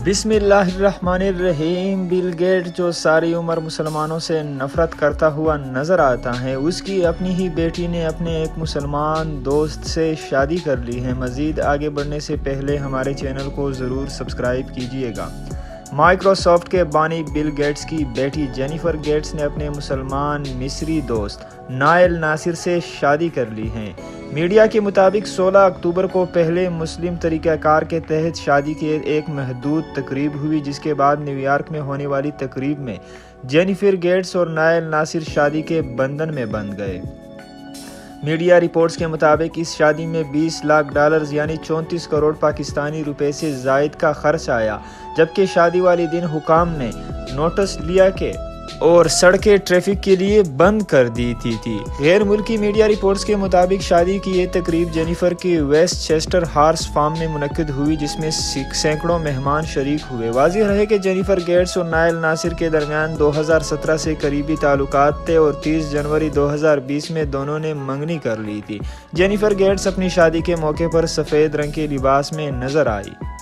بسم اللہ الرحمن الرحیم۔ بل گیٹ جو ساری عمر مسلمانوں سے نفرت کرتا ہوا نظر آتا ہے، اس کی اپنی ہی بیٹی نے اپنے ایک مسلمان دوست سے شادی کر لی ہے۔ مزید آگے بڑھنے سے پہلے ہمارے چینل کو ضرور سبسکرائب کیجیے گا۔ مائیکروسافٹ کے بانی بل گیٹس کی بیٹی جینیفر گیٹس نے اپنے مسلمان مصری دوست نائل ناصر سے شادی کر لی ہے۔ میڈیا کے مطابق 16 اکتوبر کو پہلے مسلم طریقہ کار کے تحت شادی کی ایک محدود تقریب ہوئی، جس کے بعد نیو یارک میں ہونے والی تقریب میں جینیفر گیٹس اور نائل ناصر شادی کے بندھن میں بندھ گئے۔ میڈیا رپورٹس کے مطابق اس شادی میں $20 لاکھ یعنی 34 کروڑ پاکستانی روپے سے زائد کا خرچ آیا، جبکہ شادی والے دن حکام نے نوٹس لیا کہ اور سڑکیں ٹریفک کے لیے بند کر دی تھی۔ غیر ملکی میڈیا رپورٹس کے مطابق شادی کی یہ تقریب جینیفر کی ویسٹ چیسٹر ہارس فارم میں منعقد ہوئی، جس میں سینکڑوں مہمان شریک ہوئے۔ واضح رہے کہ جینیفر گیٹس اور نائل ناصر کے درمیان 2017 سے قریبی تعلقات تھے اور 30 جنوری 2020 میں دونوں نے منگنی کر لی تھی۔ جینیفر گیٹس اپنی شادی کے موقع پر سفید رنگ کے لباس میں نظر آئی۔